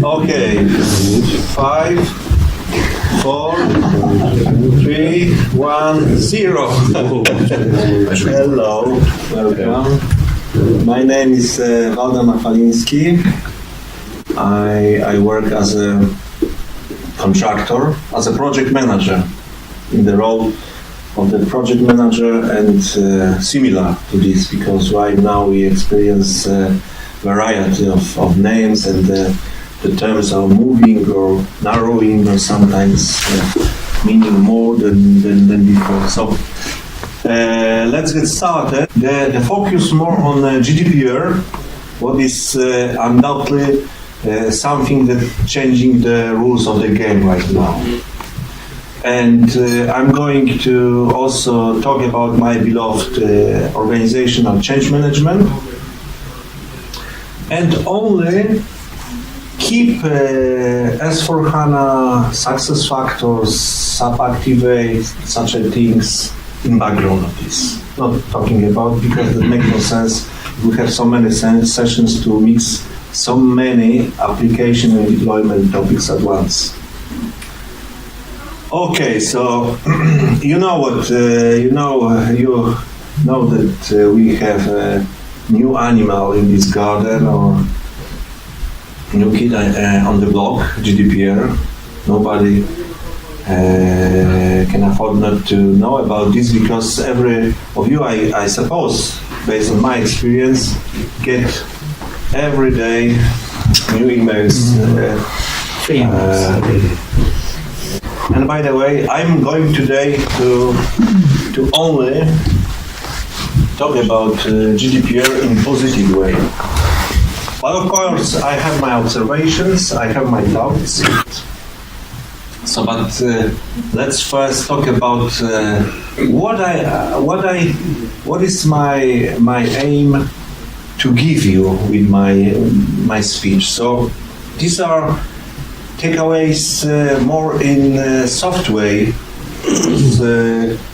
Okay, 5, 4, 3, 1, 0. Hello, welcome. My name is Waldemar Faliński. I work as a contractor, as a project manager, in the role of the project manager, and similar to this, because right now we experience a variety of names, and the terms are moving or narrowing, or sometimes meaning more than before. So let's get started. The focus more on GDPR, what is undoubtedly something that changing the rules of the game right now. And I'm going to also talk about my beloved organizational change management, and only keep S4HANA success factors, SAP Activate, such a things in background of this. Not talking about, because it makes no sense. We have so many sessions to mix so many application and deployment topics at once. Okay, so you know what you know that we have a new animal in this garden, or new kid on the block, GDPR. Nobody can afford not to know about this, because every of you, I suppose, based on my experience, get every day new emails. And by the way, I'm going today to only talk about GDPR in positive way. But of course, I have my observations, I have my doubts. So, but let's first talk about what is my aim to give you with my speech. So these are takeaways more in soft way.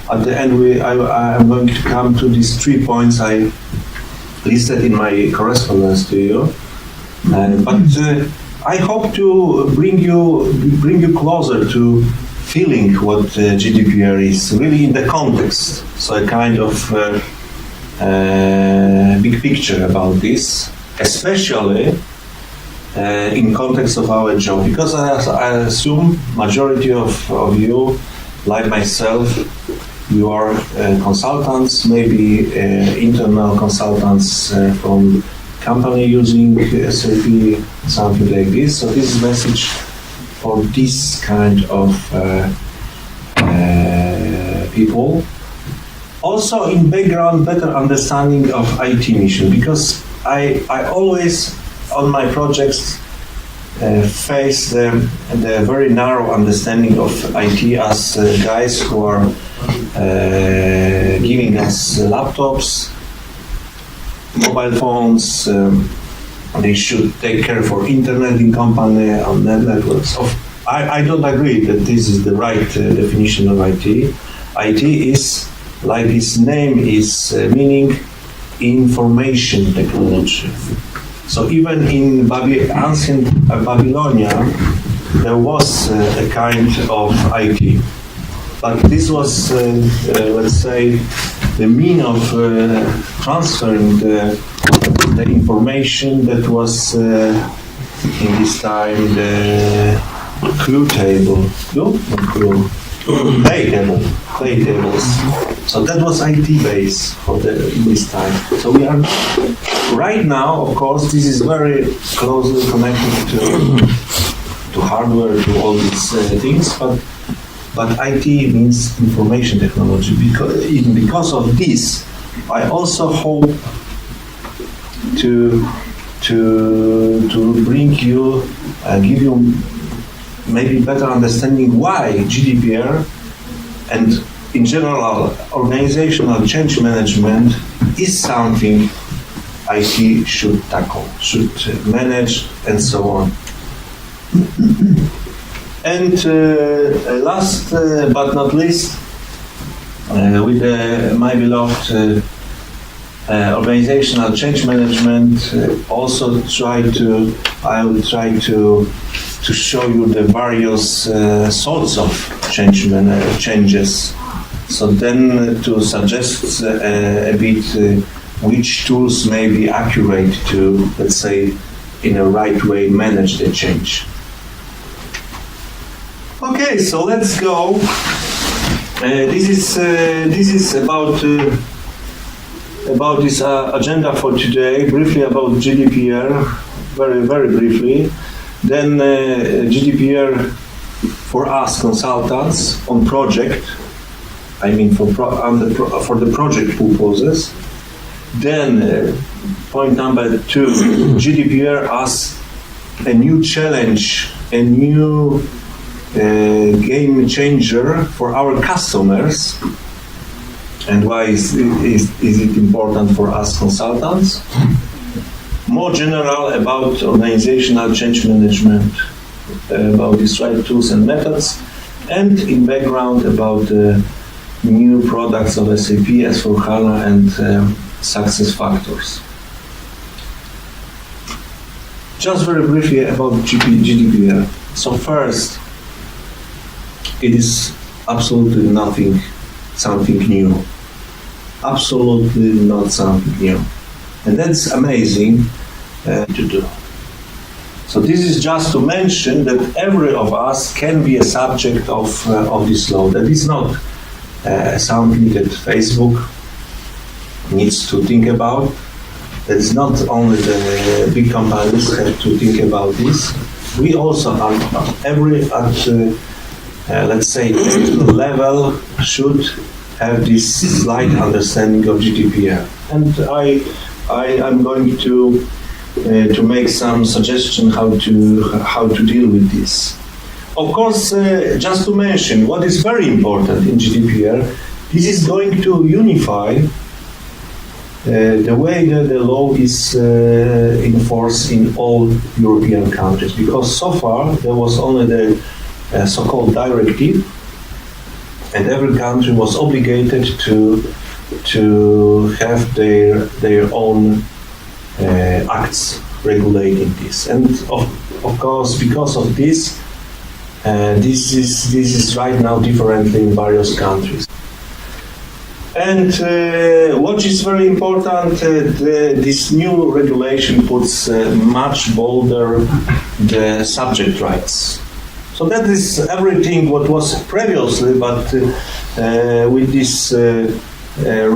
At the end, I'm going to come to these 3 points I listed in my correspondence to you. But I hope to bring you closer to feeling what GDPR is really in the context. So a kind of big picture about this, especially in context of our job, because I assume majority of you, like myself, you are consultants, maybe internal consultants from company using SAP, something like this. So this is message for this kind of people. Also in background, better understanding of IT mission, because I always on my projects face the very narrow understanding of IT as guys who are giving us laptops, mobile phones. They should take care for internet in company, on networks. I don't agree that this is the right definition of IT. IT is, like its name is meaning, information technology. So even in ancient Babylonia, there was a kind of IT. But this was, let's say, the mean of transferring the information that was in this time the clue table. Play tables. So that was IT base for this time. So we are right now, of course, this is very closely connected to hardware, to all these things, but IT means information technology. Because of this, I also hope to bring you, give you maybe better understanding why GDPR and in general organizational change management is something IT should tackle, should manage, and so on. And last but not least, with my beloved organizational change management, I will try to to show you the various sorts of changes. So then to suggest a bit which tools may be accurate to, let's say, in a right way manage the change. Okay, so let's go. This is about this agenda for today. Briefly about GDPR, very briefly. Then GDPR for us consultants on project. I mean for the project purposes. Then point number 2, GDPR as a new challenge, a new game changer for our customers. And why is it important for us consultants? More general about organizational change management, about these right tools and methods, and in background about new products of SAP, S/4HANA, and success factors. Just very briefly about GDPR. So first, it is absolutely something new. Absolutely not something new. And that's amazing to do. So this is just to mention that every of us can be a subject of this law. That is not something that Facebook needs to think about. That is not only the big companies have to think about this. We also let's say level should have this slight understanding of GDPR. And I'm going to make some suggestion how to deal with this. Of course, just to mention what is very important in GDPR, this is going to unify the way that the law is enforced in all European countries. Because so far there was only the so-called directive, and every country was obligated to have their own acts regulating this. And of course, because of this, this is right now differently in various countries. And what is very important, this new regulation puts much bolder the subject rights. So that is everything what was previously, but with this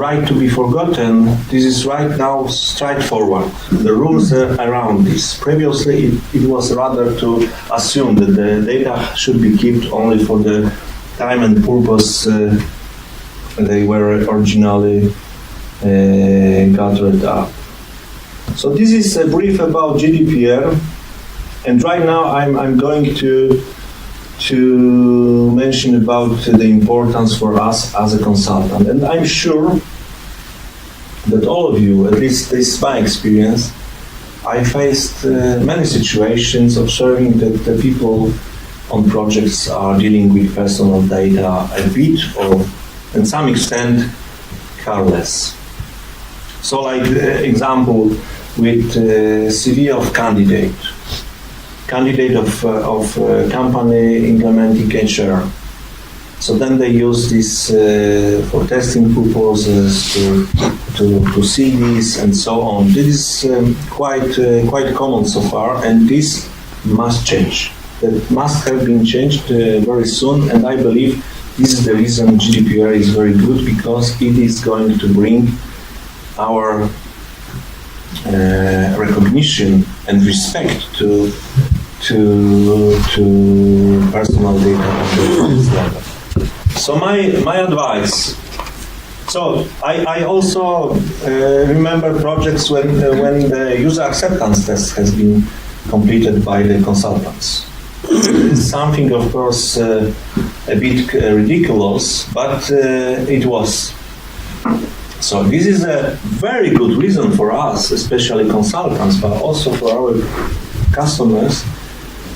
right to be forgotten, this is right now straightforward. The rules are around this. Previously, it was rather to assume that the data should be kept only for the time and purpose they were originally gathered up. So this is a brief about GDPR, and right now I'm going to mention about the importance for us as a consultant. And I'm sure that all of you, at least this is my experience, I faced many situations observing that the people on projects are dealing with personal data a bit or in some extent careless. So like example with CV of candidate of company implementing HR. So then they use this for testing purposes to see this and so on. This is quite common so far, and this must change. That must have been changed very soon, and I believe this is the reason GDPR is very good, because it is going to bring our recognition and respect to personal data on this level. So my advice. So I also remember projects when the user acceptance test has been completed by the consultants. It's something, of course, a bit ridiculous, but it was. So this is a very good reason for us, especially consultants, but also for our customers,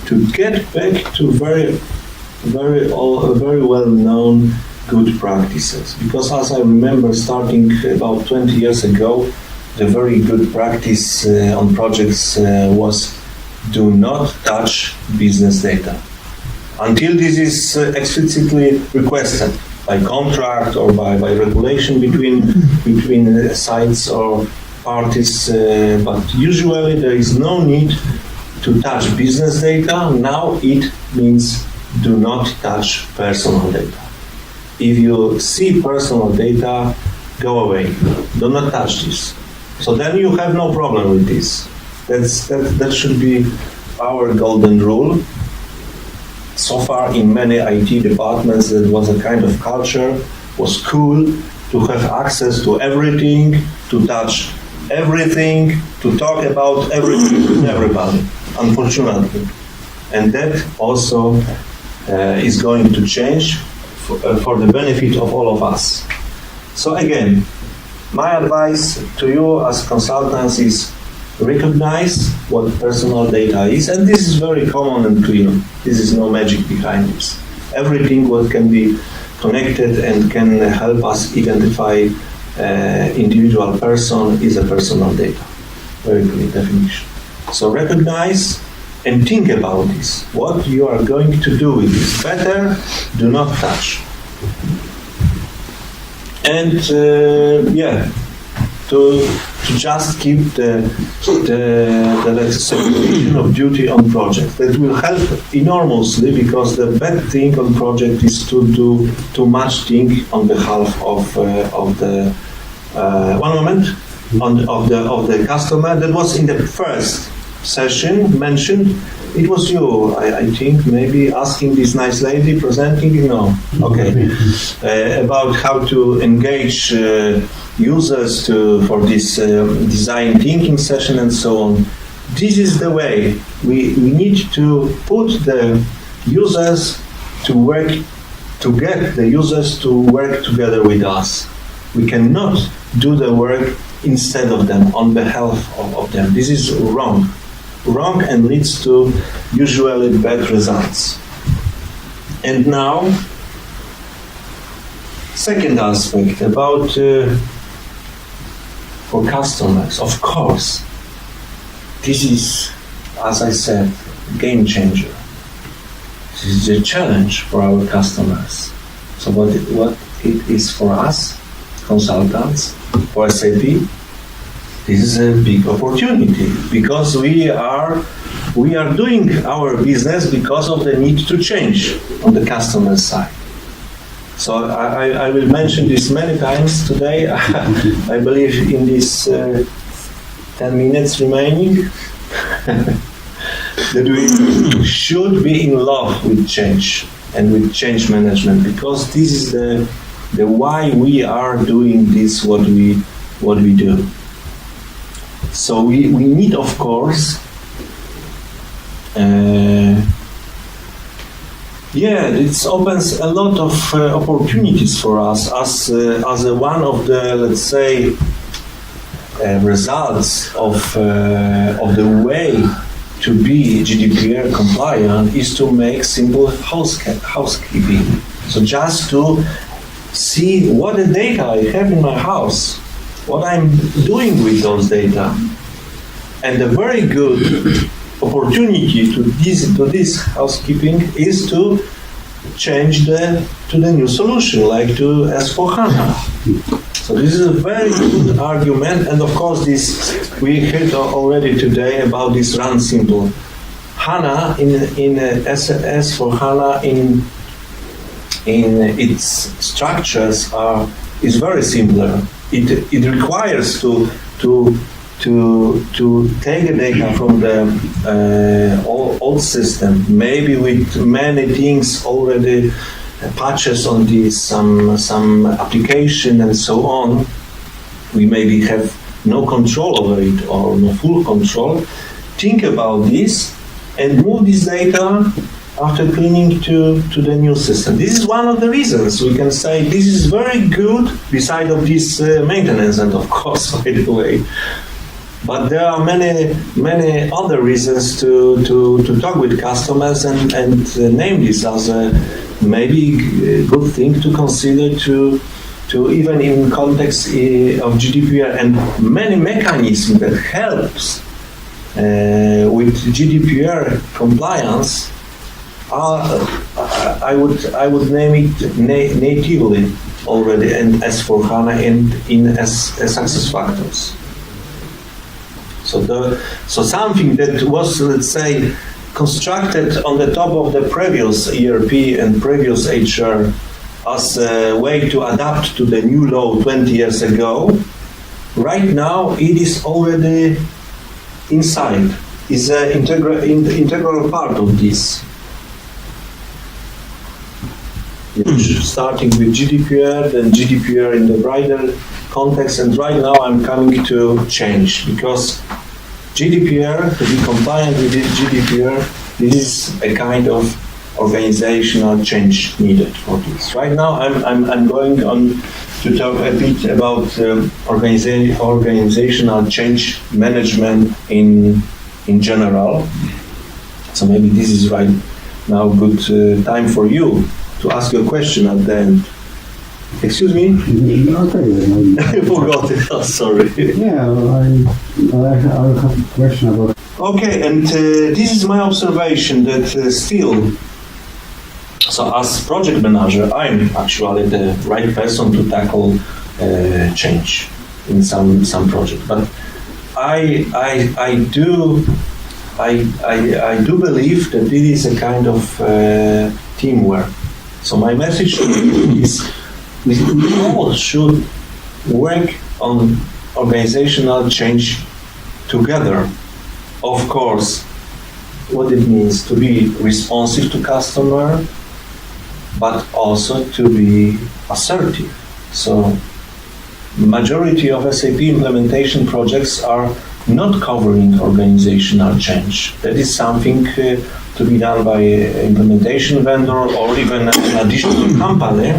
to get back to very well-known good practices. Because as I remember, starting about 20 years ago, the very good practice on projects was do not touch business data until this is explicitly requested by contract or by regulation between sites or parties. But usually there is no need to touch business data. Now it means do not touch personal data. If you see personal data, go away. Do not touch this. So then you have no problem with this. That should be our golden rule. So far in many IT departments that was a kind of culture, was cool to have access to everything, to touch everything, to talk about everything with everybody, unfortunately. And that also is going to change for the benefit of all of us. So again, my advice to you as consultants is recognize what personal data is, and this is very common and clear. This is no magic behind this. Everything what can be connected and can help us identify individual person is a personal data. Very clear definition. So recognize and think about this. What you are going to do with this. Better do not touch. And to just keep the let's say, division of duty on project. That will help enormously, because the bad thing on project is to do too much thing on behalf of the of the customer. That was in the first session mentioned. It was you, I think, maybe asking this nice lady presenting. No, okay, about how to engage users for this design thinking session and so on. This is the way we need to put the users to work, to get the users to work together with us. We cannot do the work instead of them, on behalf of them. This is wrong and leads to usually bad results. And now, second aspect about for customers. Of course, this is, as I said, game changer. This is a challenge for our customers. So what it is for us, consultants, for SAP, this is a big opportunity, because we are doing our business because of the need to change on the customer side. So I will mention this many times today. I believe in this 10 minutes remaining that we should be in love with change and with change management, because this is the why we are doing this what we do. So we need, of course, it opens a lot of opportunities for us as one of the, let's say, results of the way to be GDPR compliant is to make simple housekeeping. So just to see what the data I have in my house, what I'm doing with those data. And a very good opportunity to this housekeeping is to change to the new solution, like to S/4HANA. So this is a very good argument, and of course this we heard already today about this run simple. HANA in S/4HANA in its structures is very simpler. It requires to take the data from the old system, maybe with many things already, patches on this, some application and so on. We maybe have no control over it or no full control. Think about this and move this data after cleaning to the new system. This is one of the reasons we can say this is very good, beside of this maintenance, and of course, by the way. But there are many other reasons to talk with customers and name this as a maybe good thing to consider to even in context of GDPR and many mechanisms that helps with GDPR compliance, I would name it natively already in S/4HANA and in SuccessFactors. So something that was, let's say, constructed on the top of the previous ERP and previous HR as a way to adapt to the new law 20 years ago, right now it is already inside, is an integral part of this. Starting with GDPR, then GDPR in the wider context, and right now I'm coming to change, because GDPR, to be compliant with GDPR, this is a kind of organizational change needed for this. Right now I'm going on to talk a bit about organizational change management in general. So maybe this is right now good time for you to ask your question at the end. Excuse me? Okay. I forgot it. Oh, sorry. Yeah, I have a question about. Okay, and this is my observation that still, so as project manager, I'm actually the right person to tackle change in some project. But I do believe that it is a kind of teamwork. So my message to you is we all should work on organizational change together. Of course, what it means to be responsive to customer, but also to be assertive. So majority of SAP implementation projects are not covering organizational change. That is something to be done by implementation vendor or even an additional company.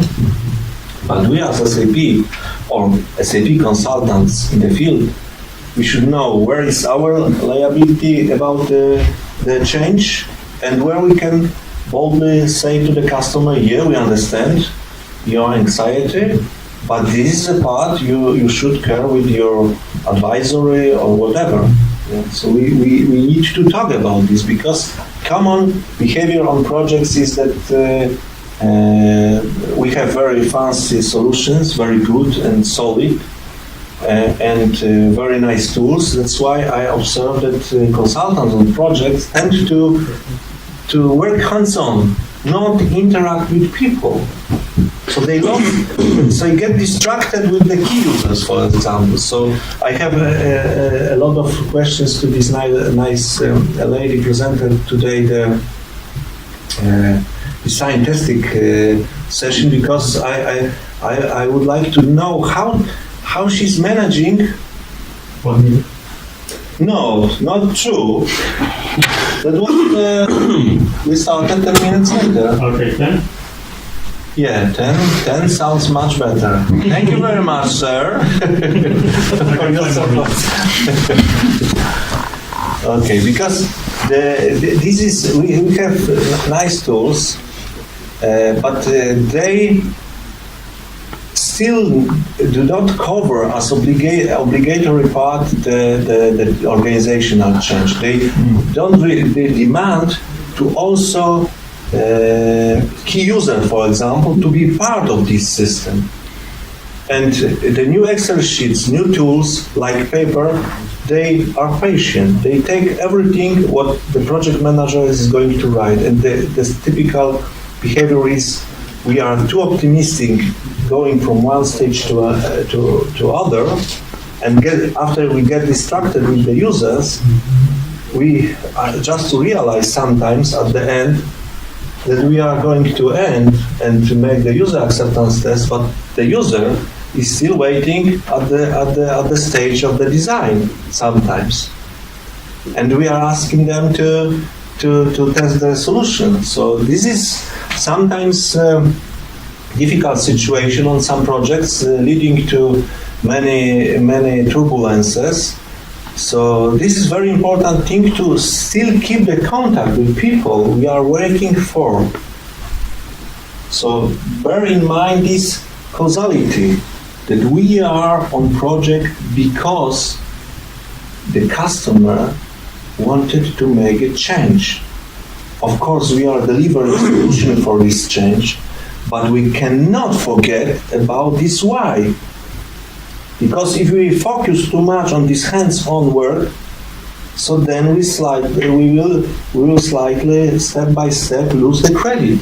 But we as SAP or SAP consultants in the field, we should know where is our liability about the change, and where we can boldly say to the customer, yeah, we understand your anxiety, but this is a part you should care with your advisory or whatever. Yeah, so we need to talk about this, because common behavior on projects is that we have very fancy solutions, very good and solid, and very nice tools. That's why I observe that consultants on projects tend to work hands-on, not interact with people. So they get distracted with the key users, for example. So I have a lot of questions to this nice lady presented today the scientific session, because I would like to know how she's managing. 1 minute. No, not true. That was we started 10 minutes later. Okay, 10? Yeah, 10 sounds much better. Thank you very much, sir. Okay, because this is we have nice tools, but they still do not cover as obligatory part the organizational change. They don't really, they demand to also key user, for example, to be part of this system. And the new Excel sheets, new tools like paper, they are patient. They take everything what the project manager is going to write, and the typical behavior is we are too optimistic, going from one stage to other, and after we get distracted with the users, we just realize sometimes at the end that we are going to end and to make the user acceptance test, but the user is still waiting at the stage of the design sometimes, and we are asking them to test the solution. So this is sometimes difficult situation on some projects, leading to many turbulences. So this is very important thing to still keep the contact with people we are working for. So bear in mind this causality, that we are on project because the customer wanted to make a change. Of course, we are delivering a solution for this change, but we cannot forget about this why. Because if we focus too much on this hands-on work, so then we will slightly, step by step, lose the credit,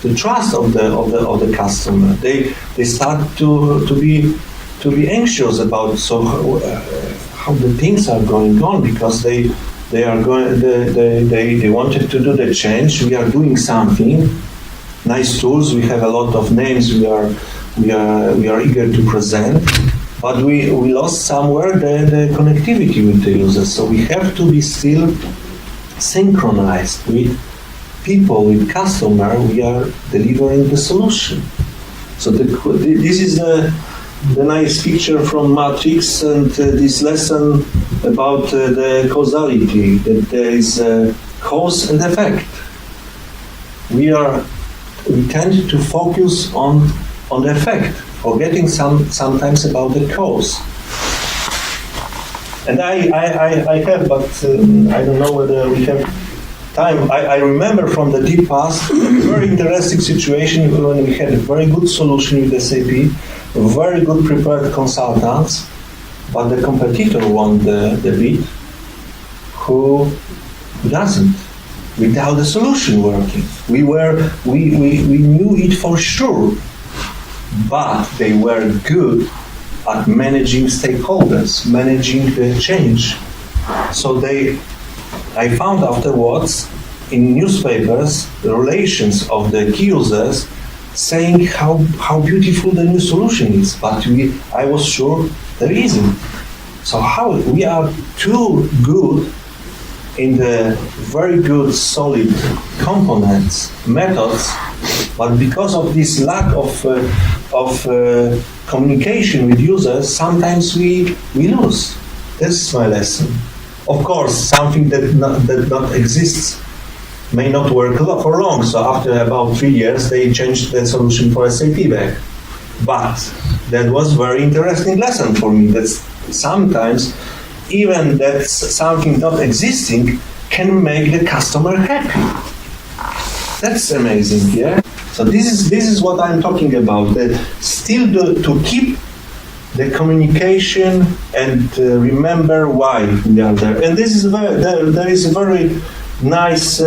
the trust of the customer. They start to be anxious about how the things are going on, because they wanted to do the change. We are doing something, nice tools. We have a lot of names. We are eager to present. But we lost somewhere the connectivity with the users. So we have to be still synchronized with people, with customer. We are delivering the solution. So this is the nice picture from Matrix, and this lesson about the causality, that there is a cause and effect. We tend to focus on the effect, forgetting sometimes about the cause. And I have, but I don't know whether we have time. I remember from the deep past a very interesting situation when we had a very good solution with SAP, very good prepared consultants, but the competitor won the bid, who doesn't, without the solution working. We knew it for sure, but they were good at managing stakeholders, managing the change. So I found afterwards in newspapers the relations of the key users saying how beautiful the new solution is, but I was sure there isn't. So how we are too good in the very good solid components, methods, but because of this lack of communication with users, sometimes we lose. This is my lesson. Of course, something that not exists may not work for long. So after about 3 years, they changed the solution for SAP back. But that was very interesting lesson for me. That sometimes even that something not existing can make the customer happy. That's amazing, yeah. So this is what I'm talking about. That to keep the communication and remember why we are there. And this is there is a very nice.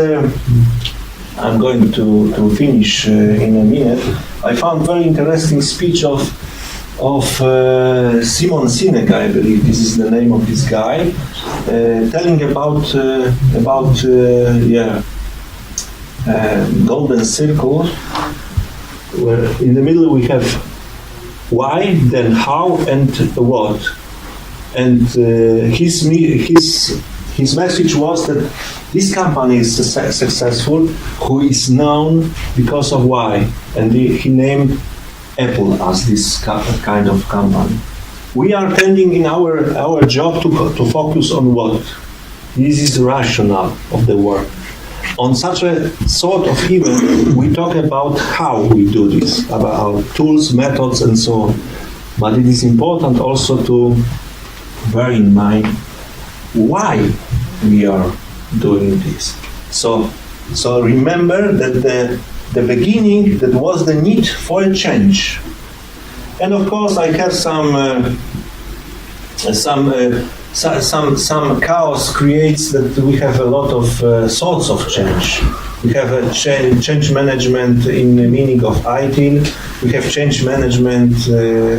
I'm going to finish in a minute. I found very interesting speech of Simon Sinek, I believe this is the name of this guy, telling about golden circle, where in the middle we have why, then how, and what. And his message was that this company is successful who is known because of why, and he named Apple as this kind of company. We are tending in our job to focus on what. This is the rationale of the work. On such a sort of event, we talk about how we do this, about our tools, methods, and so on. But it is important also to bear in mind why we are doing this. So remember that the beginning, that was the need for a change. And of course, I have some chaos creates that we have a lot of sorts of change. We have a change management in the meaning of ITIL. We have change management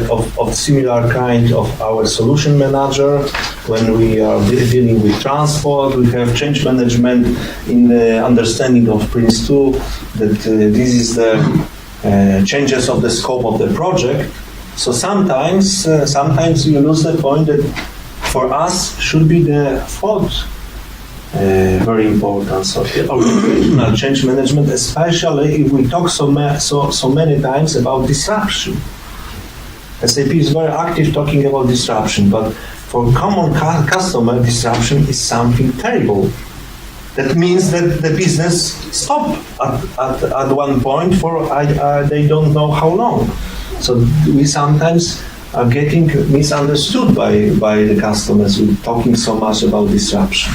of similar kind of our solution manager when we are dealing with transport. We have change management in the understanding of Prince2, that this is the changes of the scope of the project. So sometimes you lose the point that for us should be the fourth very important. So organizational change management, especially if we talk so many times about disruption. SAP is very active talking about disruption, but for common customer, disruption is something terrible. That means that the business stop at one point for they don't know how long. So we sometimes are getting misunderstood by the customers with talking so much about disruption.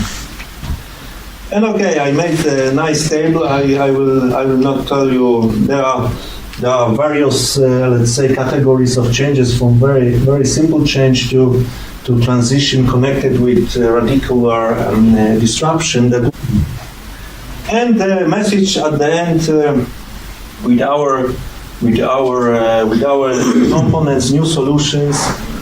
And okay, I made a nice table. I will not tell you. There are various, let's say, categories of changes, from very simple change to transition connected with radical disruption. And the message at the end, with our components, new solutions,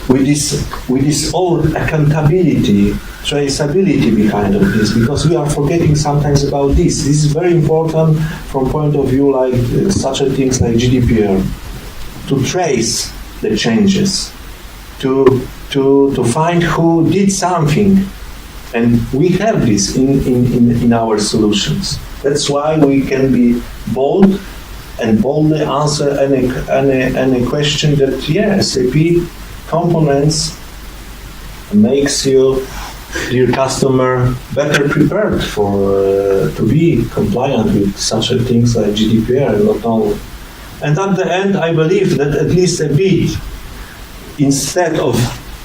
with this all accountability, traceability behind of this, because we are forgetting sometimes about this. This is very important from point of view like such a things like GDPR, to trace the changes, to find who did something, and we have this in our solutions. That's why we can be bold and boldly answer any question that SAP components makes you, dear customer, better prepared for to be compliant with such a things like GDPR and not only. And at the end, I believe that at least a bit, instead of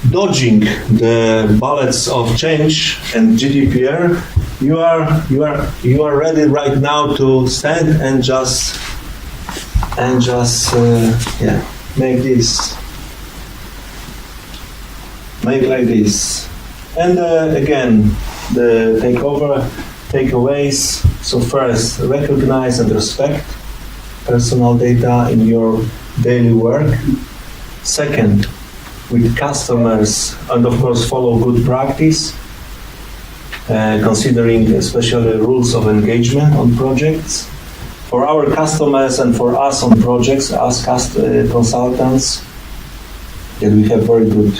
dodging the bullets of change and GDPR, you are ready right now to stand and just make this. Make like this. And again, the takeaways. So first, recognize and respect personal data in your daily work. Second, with customers, and of course follow good practice, considering especially rules of engagement on projects. For our customers and for us on projects, as consultants, that we have very good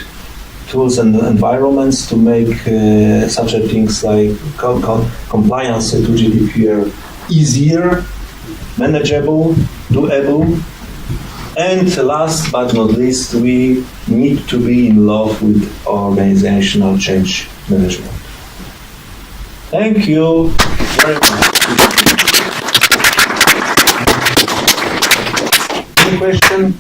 tools and environments to make such a things like compliance to GDPR easier, manageable, doable. And last but not least, we need to be in love with organizational change management. Thank you very much. Any question?